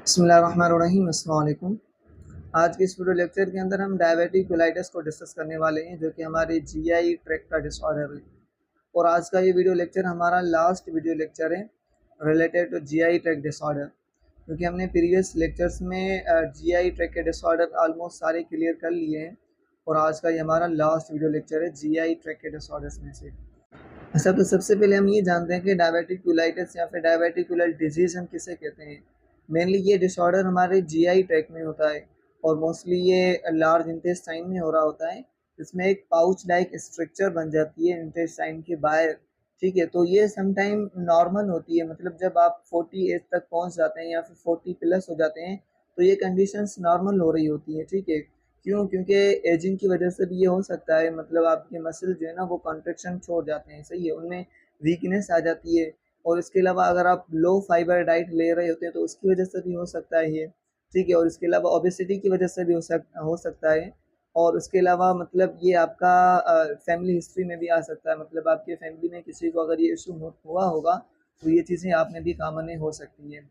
बिस्मिल्लाहिर्रहमानिर्रहीम। अस्सलाम वालेकुम। आज के इस वीडियो लेक्चर के अंदर हम डायबिटिकुलाइटिस को डिस्कस करने वाले हैं, जो कि हमारे जीआई ट्रैक्ट का डिसऑर्डर है। और आज का ये वीडियो लेक्चर हमारा लास्ट वीडियो लेक्चर है related to GI tract disorder, क्योंकि हमने प्रीवियस लेक्चर्स में जीआई ट्रैक्ट के डिसऑर्डर ऑलमोस्ट सारे क्लियर कर लिए हैं। और आज का ये हमारा लास्ट वीडियो लेक्चर है जीआई ट्रैक्ट के डिसऑर्डर्स में से। अच्छा, तो सबसे पहले हम ये जानते हैं कि डायबिटिकुलाइटिस या फिर डायबिटिकुलर डिजीज़ हम किसे कहते हैं। मेनली ये डिसऑर्डर हमारे जीआई ट्रैक्ट में होता है और मोस्टली ये लार्ज इंटेस्टाइन में हो रहा होता है। इसमें एक पाउच लाइक स्ट्रक्चर बन जाती है इंटेस्टाइन के बाहर। ठीक है, तो ये समटाइम नॉर्मल होती है, मतलब जब आप 40 एज तक पहुंच जाते हैं या फिर 40 प्लस हो जाते हैं तो ये कंडीशंस नॉर्मल हो रही होती है। ठीक है, क्यों? क्योंकि एजिंग की वजह से भी ये हो सकता है, मतलब आपके मसल जो है ना वो कॉन्ट्रेक्शन छोड़ जाते हैं। सही है, उनमें वीकनेस आ जाती है। और इसके अलावा अगर आप लो फाइबर डाइट ले रहे होते हैं तो उसकी वजह से भी हो सकता है ये। ठीक है, और इसके अलावा ओबेसिटी की वजह से भी हो सकता है। और उसके अलावा मतलब ये आपका फैमिली हिस्ट्री में भी आ सकता है, मतलब आपके फैमिली में किसी को अगर ये इशू हुआ होगा तो ये चीज़ें आप में भी कॉमन हो सकती हैं।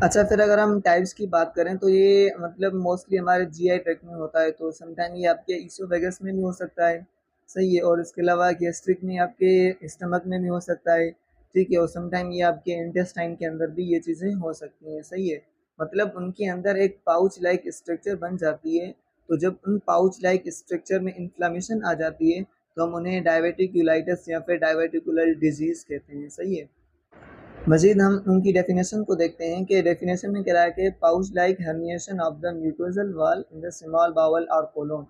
अच्छा, फिर अगर हम टाइप्स की बात करें तो ये मतलब मोस्टली हमारे जीआई ट्रैक्ट में होता है, तो समटाइम ये आपके ईसोफेगस में भी हो सकता है। सही है, और इसके अलावा गैस्ट्रिक में आपके स्टमक में भी हो सकता है। ठीक है, और समटाइम ये आपके इंटेस्टाइन के अंदर भी ये चीज़ें हो सकती हैं। सही है, मतलब उनके अंदर एक पाउच लाइक स्ट्रक्चर बन जाती है। तो जब उन पाउच लाइक स्ट्रक्चर में इन्फ्लामेशन आ जाती है तो हम उन्हें डायबिटिकुलाइटिस या फिर डायबिटिकुलर डिजीज़ कहते हैं। सही है, मज़ीद हम उनकी डेफिनेशन को देखते हैं कि डेफिनेशन में कह रहा है कि pouch like herniation of the mucosal wall in the small bowel और कोलोन।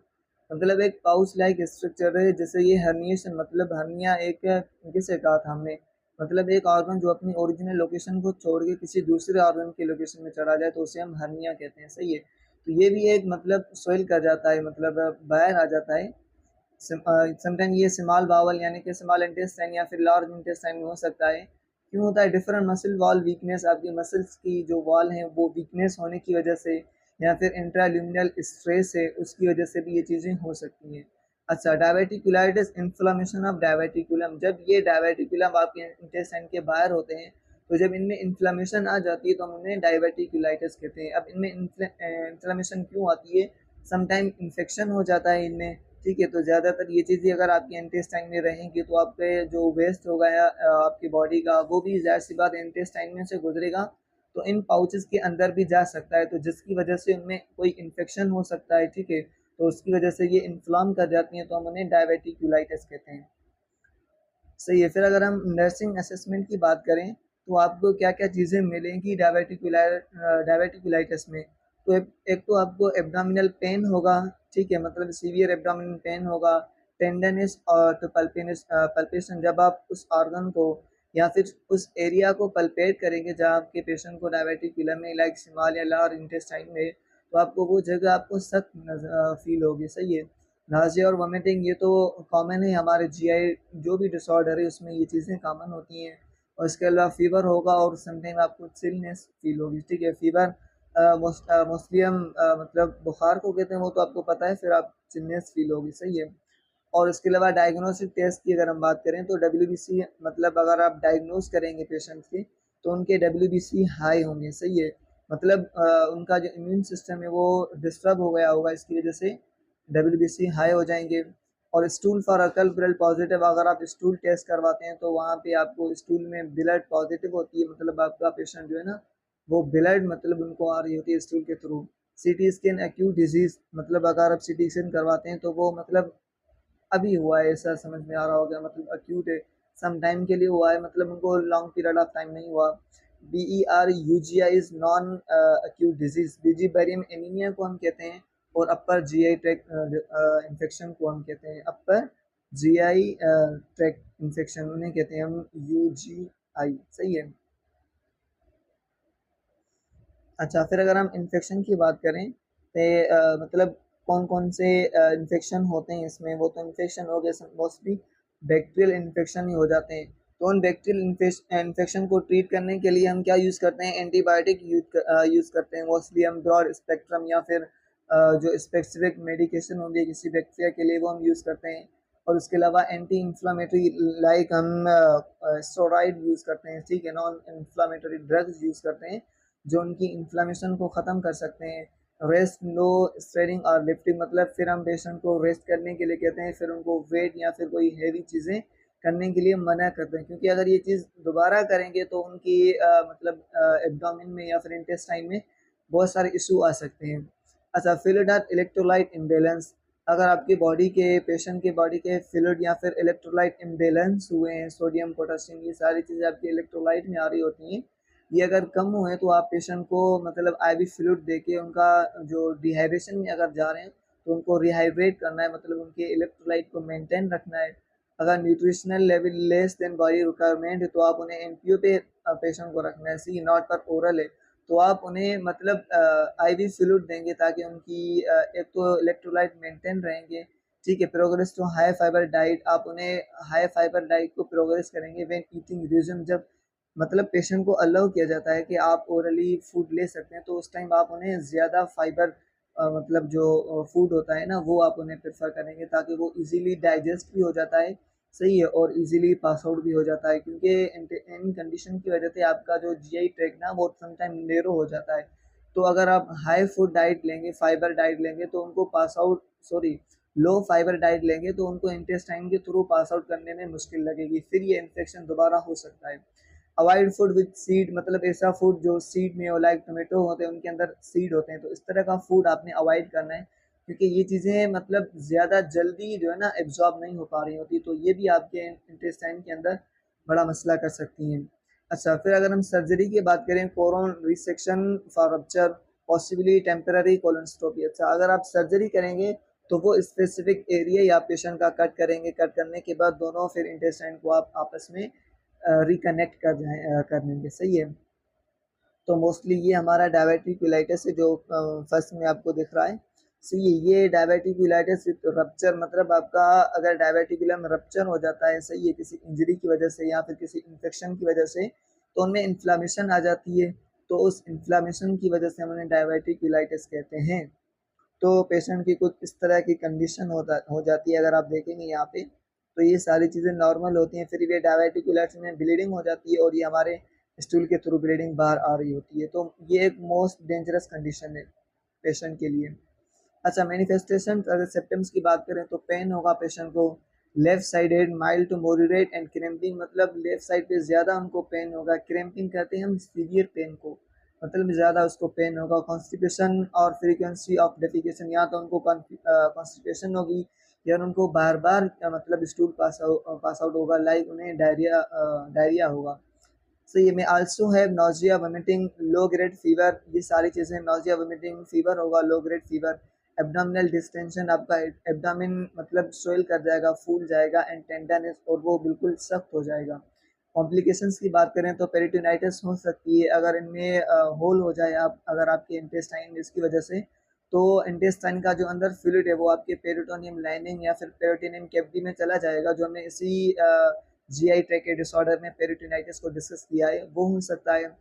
मतलब एक पाउच लाइक स्ट्रक्चर है, जैसे ये हर्निएशन, मतलब हर्निया एक किसे कहा था हमने, मतलब एक ऑर्गन जो अपनी ओरिजिनल लोकेशन को छोड़ के किसी दूसरे ऑर्गन की लोकेशन में चला जाए तो उसे हम हर्निया कहते हैं। सही है, तो ये भी एक मतलब स्वेल कर जाता है, मतलब बाहर आ जाता है। समटाइम ये स्मॉल बावल यानी कि स्मॉल इंटेस्टाइन या फिर लार्ज इंटेस्टाइन में हो सकता है। क्यों होता है? डिफरेंट मसल वॉल वीकनेस, आपकी मसल्स की जो वॉल है वो वीकनेस होने की वजह से या फिर इंट्राल्यूमिनल स्ट्रेस है उसकी वजह से भी ये चीज़ें हो सकती हैं। अच्छा, डायबिटिकुलाइटिस इन्फ्लामेशन ऑफ डायबिटिकुलम। जब ये डायबिटिकुलम आपके इंटेस्टाइन के बाहर होते हैं तो जब इनमें इन्फ्लामेशन आ जाती है तो हम उन्हें डायबिटिकुलाइटिस कहते हैं। अब इनमें इन्फ्लामेशन क्यों आती है? समटाइम इन्फेक्शन हो जाता है इनमें। ठीक है, तो ज़्यादातर ये चीज़ें अगर आपके इंटेस्टाइन में रहेंगी तो आपके जो वेस्ट होगा या आपकी बॉडी का वो भी ज़ाहिर सी बात इंटेस्टाइन में से गुजरेगा तो इन पाउचेस के अंदर भी जा सकता है, तो जिसकी वजह से उनमें कोई इन्फेक्शन हो सकता है। ठीक है, तो उसकी वजह से ये इन्फ्लाम कर जाती हैं तो हम उन्हें डायबिटिकुलाइटिस कहते हैं। सही है, फिर अगर हम नर्सिंग असेसमेंट की बात करें तो आपको क्या क्या चीज़ें मिलेंगी डायबिटिकुलाइटिस में। तो एक तो आपको एब्डोमिनल पेन होगा। ठीक है, मतलब सीवियर एब्डोमिनल पेन होगा, टेंडरनेस और तो पल्पेशन, जब आप उस ऑर्गन को या फिर उस एरिया को पल्पेट करेंगे जहाँ आपके पेशेंट को डायबिटिकुलम में लाइक स्मॉल या लार्ज इंटेस्टाइन में, तो आपको वो जगह आपको सख्त फील होगी। सही है, नाज़िया और वोमिटिंग ये तो कॉमन है, हमारे जीआई जो भी डिसऑर्डर है उसमें ये चीज़ें कॉमन होती हैं। और इसके अलावा फीवर होगा और समटाइम आपको चिलनेस फील होगी। ठीक है, फीवर मोस्टली हम मतलब बुखार को कहते हैं, वो तो आपको पता है, फिर आप चिलनेस फील होगी। सही है, और इसके अलावा डायग्नोस्टिक टेस्ट की अगर हम बात करें तो डब्ल्यूबीसी, मतलब अगर आप डायग्नोज करेंगे पेशेंट्स की तो उनके डब्ल्यूबीसी हाई होंगे। सही है, मतलब उनका जो इम्यून सिस्टम है वो डिस्टर्ब हो गया होगा, इसकी वजह से डब्ल्यूबीसी हाई हो जाएंगे। और स्टूल फॉर अकल ब्लड पॉजिटिव, अगर आप स्टूल टेस्ट करवाते हैं तो वहाँ पे आपको स्टूल में ब्लड पॉजिटिव होती है, मतलब आपका पेशेंट जो है ना वो ब्लड मतलब उनको आ रही होती है स्टूल के through. CT scan acute disease, मतलब अगर आप सीटी स्कैन करवाते हैं तो वो मतलब अभी हुआ है ऐसा समझ में आ रहा होगा, मतलब अक्यूट है, सम टाइम के लिए हुआ है, मतलब उनको लॉन्ग पीरियड ऑफ टाइम नहीं हुआ। BER UGI is non acute disease. BG barium enema को हम कहते हैं और अपर जीआई ट्रैक्ट इन्फेक्शन को हम कहते हैं अपर जीआई ट्रैक्ट इन्फेक्शन, उन्हें कहते हैं हम UGI। सही है। अच्छा, फिर अगर हम इन्फेक्शन की बात करें तो मतलब कौन कौन से इन्फेक्शन होते हैं इसमें, वो तो इन्फेक्शन हो गए मोस्टली बैक्टीरियल इन्फेक्शन ही हो जाते हैं। तो उन बैक्टीरियल इन्फेक्शन को ट्रीट करने के लिए हम क्या यूज़ करते हैं? एंटीबायोटिक यूज़ करते हैं मोस्टली हम, ब्रॉड स्पेक्ट्रम या फिर जो स्पेसिफिक मेडिकेशन होती है किसी बैक्टीरिया के लिए वो हम यूज़ करते हैं। और उसके अलावा एंटी इंफ्लामेटरी लाइक हम स्टेरॉइड यूज़ करते हैं। ठीक है, नॉन इंफ्लामेटरी ड्रग्स यूज़ करते हैं जो उनकी इन्फ्लामेशन को ख़त्म कर सकते हैं। रेस्ट, नो स्ट्रेनिंग और लिफ्टिंग, मतलब फिर हम पेशेंट को रेस्ट करने के लिए कहते हैं, फिर उनको वेट या फिर कोई हैवी चीज़ें करने के लिए मना करते हैं, क्योंकि अगर ये चीज़ दोबारा करेंगे तो उनकी मतलब एब्डोमेन में या फिर इंटेस्टाइन में बहुत सारे इशू आ सकते हैं। अच्छा, फ्लूइड और इलेक्ट्रोलाइट इम्बैलेंस, अगर आपकी बॉडी के पेशेंट के बॉडी के फ्लूइड या फिर इलेक्ट्रोलाइट इम्बैलेंस हुए हैं, सोडियम, पोटेशियम, ये सारी चीज़ें आपकी इलेक्ट्रोलाइट में आ रही होती हैं, ये अगर कम हुए तो आप पेशेंट को मतलब आईवी फ्लूइड देके उनका जो डिहाइड्रेशन में अगर जा रहे हैं तो उनको रिहाइड्रेट करना है, मतलब उनके इलेक्ट्रोलाइट को मेंटेन रखना है। अगर nutritional level less than body requirement है तो आप उन्हें एमपीओ पे पेशेंट को रखना है, सी नॉट पर ओरल है तो आप उन्हें मतलब आईवी फ्लूइड देंगे ताकि उनकी एक तो इलेक्ट्रोलाइट मेंटेन रहेंगे। ठीक है, progress to high fibre diet, आप उन्हें हाई फाइबर डाइट को प्रोग्रेस करेंगे व्हेन ईटिंग रिज्यूम, जब मतलब पेशेंट को अलाउ किया जाता है कि आप ओरली फूड ले सकते हैं तो उस टाइम आप उन्हें ज़्यादा फाइबर मतलब जो फूड होता है ना वो आप उन्हें प्रेफर करेंगे ताकि वो इजीली डाइजेस्ट भी हो जाता है, सही है, और इजीली पास आउट भी हो जाता है, क्योंकि इन कंडीशन की वजह से आपका जो जीआई ट्रैक्ट ना वो समटाइम नैरो हो जाता है। तो अगर आप हाई फूड डाइट लेंगे, फाइबर डाइट लेंगे तो उनको पास आउट, सॉरी, लो फाइबर डाइट लेंगे तो उनको इंटेस्टाइन के थ्रू पास आउट करने में मुश्किल लगेगी, फिर ये इन्फेक्शन दोबारा हो सकता है। अवॉइड फूड विद सीड, मतलब ऐसा फूड जो सीड में हो, लाइक टोमेटो होते हैं उनके अंदर सीड होते हैं, तो इस तरह का फूड आपने अवॉइड करना है, क्योंकि ये चीज़ें मतलब ज़्यादा जल्दी जो है ना एब्जॉर्ब नहीं हो पा रही होती, तो ये भी आपके इंटेस्टाइन के अंदर बड़ा मसला कर सकती हैं। अच्छा, फिर अगर हम सर्जरी की बात करें, colon resection for rupture, possibly temporary colonoscopy. अच्छा, अगर आप सर्जरी करेंगे तो वो स्पेसिफिक एरिया या पेशेंट का कट करेंगे, कट करने के बाद दोनों फिर इंटेस्टाइन को आप आपस में रिकनेक्ट कर देंगे, सही है। तो मोस्टली ये हमारा डायवर्टिकुलाइटिस है जो फर्स्ट में आपको दिख रहा है, सही है। ये डायवर्टिकुलाइटिस विद रप्चर, मतलब आपका अगर डायवर्टिकुलम रप्चर हो जाता है, सही है, किसी इंजरी की वजह से या फिर किसी इन्फेक्शन की वजह से, तो उनमें इन्फ्लामेशन आ जाती है, तो उस इन्फ्लामेशन की वजह से हम उन्हें डायवर्टिकुलाइटिस कहते हैं। तो पेशेंट की कुछ इस तरह की कंडीशन हो जाती है, अगर आप देखेंगे यहाँ पे तो ये सारी चीज़ें नॉर्मल होती हैं, फिर ये डायवर्टिकुलर में ब्लीडिंग हो जाती है और ये हमारे स्टूल के थ्रू ब्लीडिंग बाहर आ रही होती है, तो ये एक मोस्ट डेंजरस कंडीशन है पेशेंट के लिए। अच्छा, मैनिफेस्टेशन अगर सिम्टम्स की बात करें तो पेन होगा पेशेंट को, left sided mild to moderate and cramping, मतलब लेफ्ट साइड पे ज़्यादा उनको पेन होगा, क्रैम्पिंग कहते हैं हम सीवियर पेन को, मतलब ज़्यादा उसको पेन होगा। कॉन्स्टिपेशन और फ्रीक्वेंसी ऑफ डेफिकेशन, या तो उनको कॉन्स्टिपेशन होगी या उनको बार बार मतलब स्टूल पास आउट होगा, लाइक उन्हें डायरिया होगा, सही है। मैं also have nausea, vomiting, low grade fever, ये सारी चीज़ें, नोजिया, वोमिटिंग, फीवर होगा, low grade fever, abdominal distension, आपका एब्डोमिन मतलब स्वेल कर जाएगा, फूल जाएगा, एंड टेंडरनेस, और वो बिल्कुल सख्त हो जाएगा। कॉम्प्लिकेशंस की बात करें तो पेरिटोनाइटिस हो सकती है, अगर इनमें होल हो जाए आप अगर आपके इंटेस्टाइन में इसकी वजह से, तो इंटेस्टाइन का जो अंदर फ्लूइड है वो आपके पेरिटोनियम लाइनिंग या फिर पेरिटोनियम कैविटी में चला जाएगा, जो हमने इसी जीआई ट्रैक्ट के डिसऑर्डर में पेरिटोनाइटिस को डिस्कस किया है, वो हो सकता है।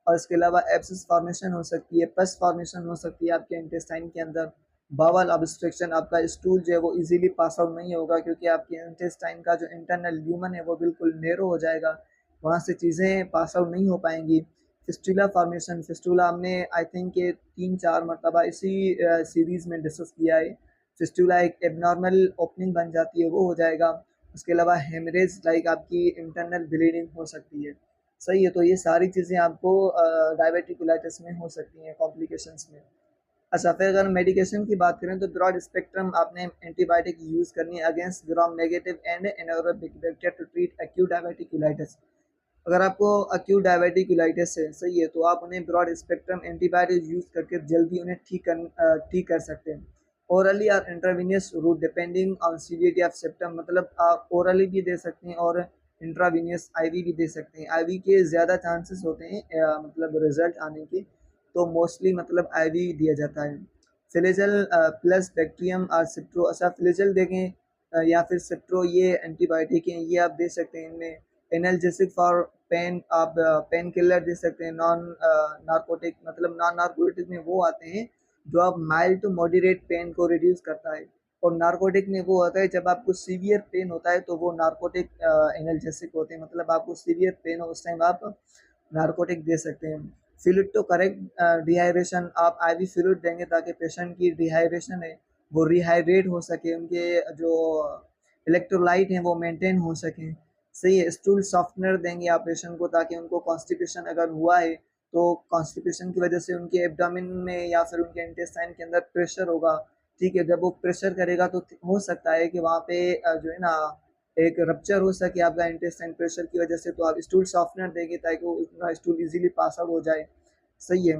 और इसके अलावा एब्सिस फॉर्मेशन हो सकती है, पस फॉर्मेशन हो सकती है आपके इंटेस्टाइन के अंदर, बावल ऑब्स्ट्रक्शन, आपका स्टूल जो है वो इजीली पास आउट नहीं होगा क्योंकि आपके इंटेस्टाइन का जो इंटरनल ल्यूमन है वो बिल्कुल नैरो हो जाएगा, वहाँ से चीज़ें पास आउट नहीं हो पाएंगी। फिस्टुला फॉर्मेशन, फिस्टुला हमने आई थिंक ये 3-4 मरतबा इसी सीरीज़ में डिस्कस किया है। फिस्टुला एक एबनॉर्मल ओपनिंग बन जाती है, वो हो जाएगा। उसके अलावा हेमरेज, लाइक आपकी इंटरनल ब्लीडिंग हो सकती है, सही है। तो ये सारी चीज़ें आपको डायवर्टिकुलाइटिस में हो सकती हैं कॉम्प्लिकेशंस में। अच्छा, फिर अगर मेडिकेशन की बात करें तो ब्रॉड स्पेक्ट्रम आपने एंटीबायोटिक यूज़ करनी है against gram negative and anaerobic bacteria to treat acute diverticulitis. अगर आपको एक्यूट डायवर्टिकुलाइटिस है, सही है, तो आप उन्हें ब्रॉड स्पेक्ट्रम एंटीबायोटिक यूज़ करके जल्दी उन्हें ठीक कर सकते हैं। ओरली और intravenous route depending on severity of symptom, मतलब आप ओरली भी दे सकते हैं और इंट्रावीनियस आईवी भी दे सकते हैं। आईवी के ज़्यादा चांसेस होते हैं मतलब रिजल्ट आने के, तो मोस्टली मतलब आईवी दिया जाता है। फ्लैजेल प्लस बैक्टीरियम और सिप्रो, अच्छा फ्लैजेल देखें या फिर सिप्रो, ये एंटीबायोटिक हैं, ये आप दे सकते हैं। इनमें एनाल्जेसिक फॉर पेन, आप पेन किलर दे सकते हैं। नॉन नार्कोटिक, मतलब नॉन नार्कोटिक में वो आते हैं जो आप माइल्ड टू मॉडरेट पेन को रिड्यूस करता है, और नार्कोटिक में वो होता है जब आपको सीवियर पेन होता है तो वो नार्कोटिक एनाल्जेसिक होते हैं, मतलब आपको सीवियर पेन हो उस टाइम आप नार्कोटिक दे सकते हैं। फ्लूइड तो करेक्ट डिहाइड्रेशन, आप आईवी फ्लूइड देंगे ताकि पेशेंट की डिहाइड्रेशन है वो रिहाइड्रेट हो सके, उनके जो इलेक्ट्रोलाइट हैं वो मेंटेन हो सकें। सही है। स्टूल सॉफ्टनर देंगे आप पेशेंट को ताकि उनको कॉन्स्टिपेशन अगर हुआ है तो कॉन्स्टिपेशन की वजह से उनके एब्डोमेन में या फिर उनके इंटेस्टाइन के अंदर प्रेशर होगा। ठीक है, जब वो प्रेशर करेगा तो हो सकता है कि वहाँ पे जो है ना एक रप्चर हो सके आपका इंटेस्टाइन प्रेशर की वजह से, तो आप स्टूल सॉफ्टनर देंगे ताकि वो उतना स्टूल इजीली पास आउट हो जाए। सही है।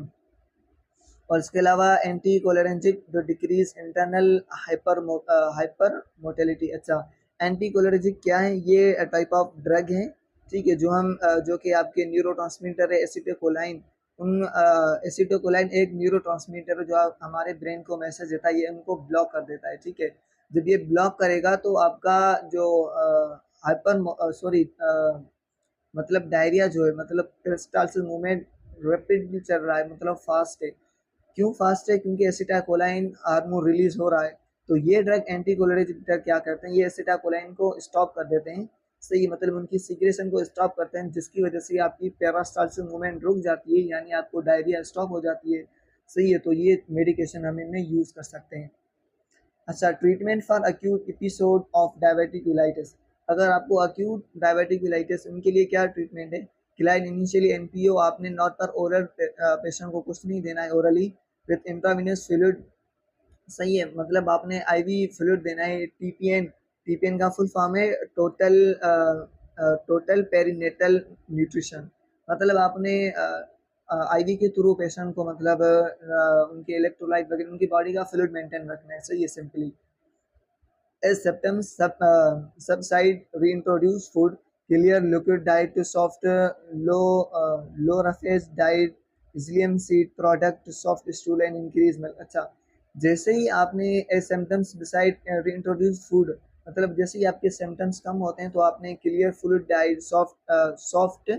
और इसके अलावा एंटी कोलेरेंजिक जो डिक्रीज इंटरनल हाइपर मोटेलिटी। अच्छा, एंटी कोलेरेंजिक क्या है? ये टाइप ऑफ ड्रग है, ठीक है, जो हम जो कि आपके न्यूरोट्रांसमीटर है एसिटाइलकोलाइन। उन एसिटाइलकोलाइन एक न्यूरोट्रांसमीटर है जो हमारे ब्रेन को मैसेज देता है, ये उनको ब्लॉक कर देता है। ठीक है, जब ये ब्लॉक करेगा तो आपका जो हाइपर सॉरी मतलब डायरिया जो है, मतलब पेरिस्टालसिस मूवमेंट रैपिडली चल रहा है, मतलब फास्ट है। क्यों फास्ट है? क्योंकि एसिटाइलकोलाइन हार्मोन रिलीज हो रहा है। तो ये ड्रग एंटीकोलिनर्जिक ड्रग क्या करते हैं, ये एसिटाइलकोलाइन को स्टॉप कर देते हैं। सही, मतलब उनकी सीक्रेशन को स्टॉप करते हैं, जिसकी वजह से आपकी पेरिस्टालसिस मूवमेंट रुक जाती है, यानी आपको डायरिया स्टॉप हो जाती है। सही है, तो ये मेडिकेशन हम इनमें यूज कर सकते हैं। अच्छा, treatment for acute episode of diverticulitis. अगर आपको अक्यूट डायबिटिकुलाइटिस, उनके लिए क्या ट्रीटमेंट है? क्लाइन इनिशियली एनपीओ, आपने नॉट पर ओरल पेशेंट को कुछ नहीं देना है ओरली विथ इंट्रावेनस फ्लूइड। सही है, मतलब आपने आईवी फ्लूइड देना है। टीपीएन, टीपीएन का फुल फॉर्म है टोटल पेरिनेटल न्यूट्रिशन। मतलब आपने आईवी के थ्रू पेशेंट को मतलब उनके इलेक्ट्रोलाइट वगैरह उनकी बॉडी का फ्लूइड मेंटेन रखना है। सही है, simply as symptoms subside, reintroduce food, clear liquid diet to soft, low roughage diet, psyllium seed product, soft stool and increase milk। अच्छा, जैसे ही आपने as symptoms beside reintroduce food, मतलब जैसे ही आपके सिम्टम्स कम होते हैं तो आपने clear fluid diet, soft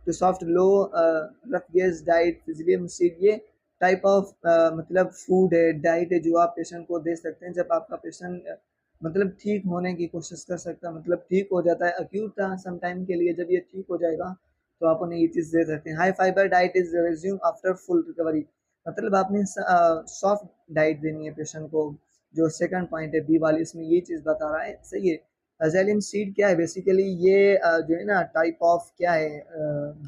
to soft low roughage diet, psyllium seed, ये टाइप ऑफ मतलब फूड है, डाइट है जो आप पेशेंट को दे सकते हैं जब आपका पेशेंट मतलब ठीक होने की कोशिश कर सकता है, मतलब ठीक हो जाता है अक्यूट था सम टाइम के लिए, जब ये ठीक हो जाएगा तो आप उन्हें ये चीज़ दे सकते हैं। High fibre diet is resume after full recovery, मतलब आपने सॉफ्ट डाइट देनी है पेशेंट को, जो सेकंड पॉइंट है बी वाली, इसमें ये चीज़ बता रहा है। सही है। अजैलिन सीड क्या है? बेसिकली ये जो है ना टाइप ऑफ क्या है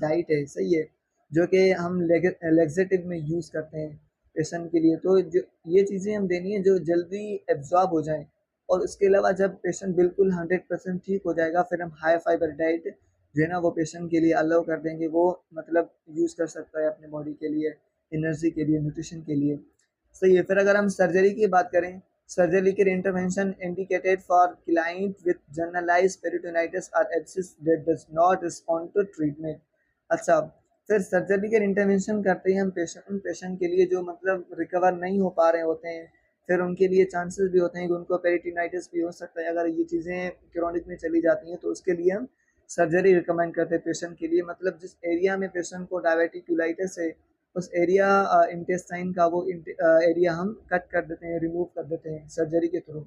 डाइट है। सही है, जो कि हम लेग्जेटिव में यूज़ करते हैं पेशेंट के लिए, तो जो ये चीज़ें हम देनी है जो जल्दी एब्जॉर्ब हो जाएं। और उसके अलावा जब पेशेंट बिल्कुल 100% ठीक हो जाएगा फिर हम हाई फाइबर डाइट जो है ना वो पेशेंट के लिए अलाउ कर देंगे, वो मतलब यूज़ कर सकता है अपने बॉडी के लिए, एनर्जी के लिए, न्यूट्रिशन के लिए। सही है। फिर अगर हम सर्जरी की बात करें, सर्जरी के intervention indicated for client with generalized peritonitis और abscess that does not respond to treatment. अच्छा, फिर सर्जरी के इंटरवेंशन करते ही हम पेशेंट के लिए जो मतलब रिकवर नहीं हो पा रहे होते हैं, फिर उनके लिए चांसेस भी होते हैं कि उनको पेरिटोनाइटिस भी हो सकता है। अगर ये चीज़ें क्रोनिक में चली जाती हैं तो उसके लिए हम सर्जरी रिकमेंड करते हैं पेशेंट के लिए, मतलब जिस एरिया में पेशेंट को डायबिटिकुलाइटिस है उस एरिया इंटेस्टाइन का वो एरिया हम कट कर देते हैं, रिमूव कर देते हैं सर्जरी के थ्रू।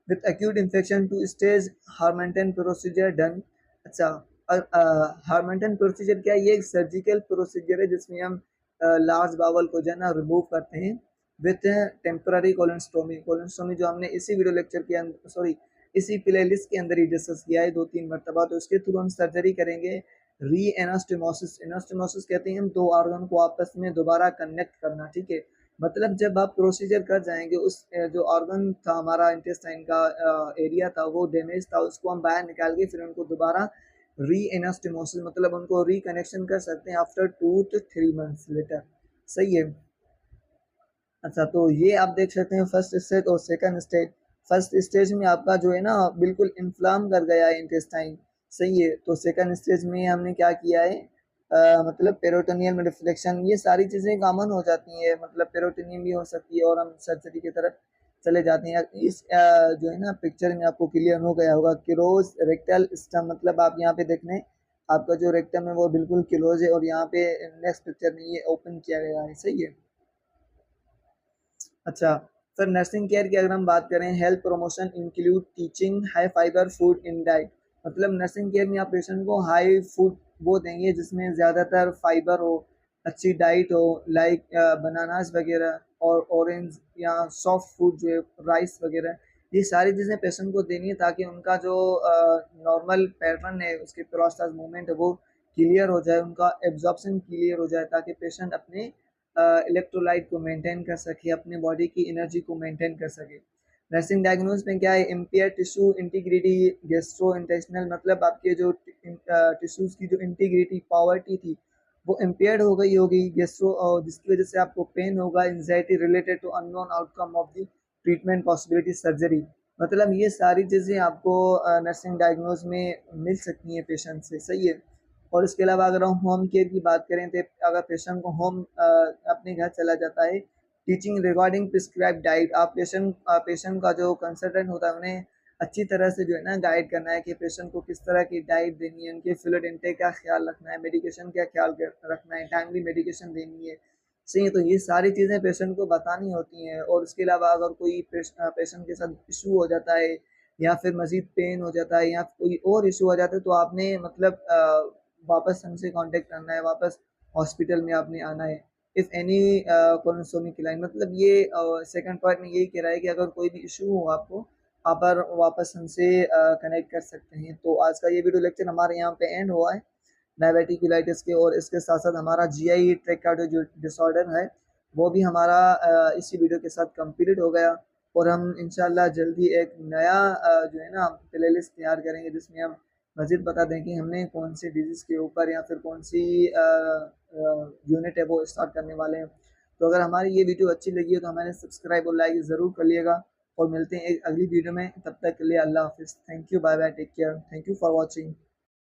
With acute infection two stage Hartmann procedure done. अच्छा, हार्मेंटन प्रोसीजर क्या है? ये एक सर्जिकल प्रोसीजर है जिसमें हम लार्ज बावल को जो है ना रिमूव करते हैं विथ टेम्पररी कोलोनस्टोमी। कोलोनस्टोमी जो हमने इसी वीडियो लेक्चर के अंदर सॉरी इसी प्ले लिस्ट के अंदर ही डिस्कस किया है 2-3 मरतबा, तो उसके थ्रू हम सर्जरी करेंगे। री एनास्टोमोसिस, एनास्टोमोसिस कहते हैं हम दो ऑर्गन को आपस में दोबारा कनेक्ट करना। ठीक है, मतलब जब आप प्रोसीजर कर जाएंगे उस जो ऑर्गन था हमारा इंटेस्टाइन का एरिया था वो डैमेज था, उसको हम बाहर निकाल के फिर उनको दोबारा री एनास्टोमोसिस मतलब उनको रिकनेक्शन कर सकते हैं आफ्टर 2 to 3 months लेटर। सही है। अच्छा, तो ये आप देख सकते हैं फर्स्ट स्टेज और सेकंड स्टेज। फर्स्ट स्टेज में आपका जो है ना बिल्कुल इन्फ्लाम कर गया है इंटेस्टाइन। सही है, तो सेकंड स्टेज में हमने क्या किया है मतलब पेरिटोनियम रिफ्लेक्शन, ये सारी चीज़ें कॉमन हो जाती हैं, मतलब पेरिटोनियम भी हो सकती है और हम सर्जरी की तरफ चले जाते हैं। इस जो है ना पिक्चर में आपको क्लियर हो गया होगा क्लोज रेक्टल स्टम, मतलब आप यहाँ पे देख लें आपका जो रेक्टम है वो बिल्कुल क्लोज है और यहाँ पे नेक्स्ट पिक्चर में ये ओपन किया गया है। सही है। अच्छा, फिर नर्सिंग केयर की अगर हम बात करें, health promotion include teaching high fibre food in diet, मतलब नर्सिंग केयर में आप पेशेंट को हाई फूड वो देंगे जिसमें ज़्यादातर फाइबर हो, अच्छी डाइट हो, लाइक बनानास वगैरह और ऑरेंज या सॉफ्ट फूड जो है राइस वगैरह, ये सारी चीज़ें पेशेंट को देनी है ताकि उनका जो नॉर्मल पैटर्न है उसके प्रोस्टास मूवमेंट है वो क्लियर हो जाए, उनका एब्जॉर्प्शन क्लियर हो जाए ताकि पेशेंट अपने इलेक्ट्रोलाइट को मेंटेन कर सके, अपने बॉडी की एनर्जी को मेंटेन कर सके। नर्सिंग डायग्नोज में क्या है, empire tissue integrity gastro intestinal, मतलब आपके जो टिश्यूज़ की जो इंटीग्रिटी पावर्टी थी वो इम्पेयर्ड हो गई होगी गैस्ट्रो, जिसकी वजह से आपको पेन होगा, anxiety related to unknown outcome of the treatment possibility surgery. मतलब ये सारी चीज़ें आपको नर्सिंग डायग्नोज में मिल सकती हैं पेशेंट से, सही है। और इसके अलावा अगर हम होम केयर की बात करें तो अगर पेशेंट को अपने घर चला जाता है, टीचिंग रिगार्डिंग प्रिस्क्राइब डाइट, आप पेशेंट का जो कंसल्टेंट होता है उन्हें अच्छी तरह से जो है ना गाइड करना है कि पेशेंट को किस तरह की डाइट देनी है, उनके फ्लूइड इनटेक का ख्याल रखना है, मेडिकेशन का ख्याल रखना है, टाइमली मेडिकेशन देनी है, सही है। तो ये सारी चीज़ें पेशेंट को बतानी होती हैं। और उसके अलावा अगर कोई पेशेंट के साथ इशू हो जाता है या फिर मज़ीद पेन हो जाता है या कोई और इशू हो जाता है तो आपने मतलब वापस हमसे कांटेक्ट करना है, वापस हॉस्पिटल में आपने आना है। इफ़ एनी कॉन्सोमिक लाइन, मतलब ये सेकंड पॉइंट में यही कह रहा है कि अगर कोई भी इशू हो आपको, आप वापस हमसे कनेक्ट कर सकते हैं। तो आज का ये वीडियो लेक्चर हमारे यहाँ पे एंड हुआ है डायबिटिकुलाइटिस के, और इसके साथ-साथ हमारा जीआई ट्रैक्ट कार्डियो जो डिसऑर्डर है, वो भी हमारा इसी वीडियो के साथ कंप्लीट हो गया। और हम इंशाल्लाह जल्दी एक नया जो है ना प्लेलिस्ट तैयार करेंगे जिसमें हम मज़ीद बता दें कि हमने कौन सी डिज़ीज़ के ऊपर या फिर कौन सी यूनिट है वो स्टार्ट करने वाले हैं। तो अगर हमारी ये वीडियो अच्छी लगी है तो हमारे सब्सक्राइब और लाइक ज़रूर कर लिएगा, और मिलते हैं एक अगली वीडियो में। तब तक के लिए अल्लाह हाफ़िज़। Thank you, bye bye, take care, thank you for watching.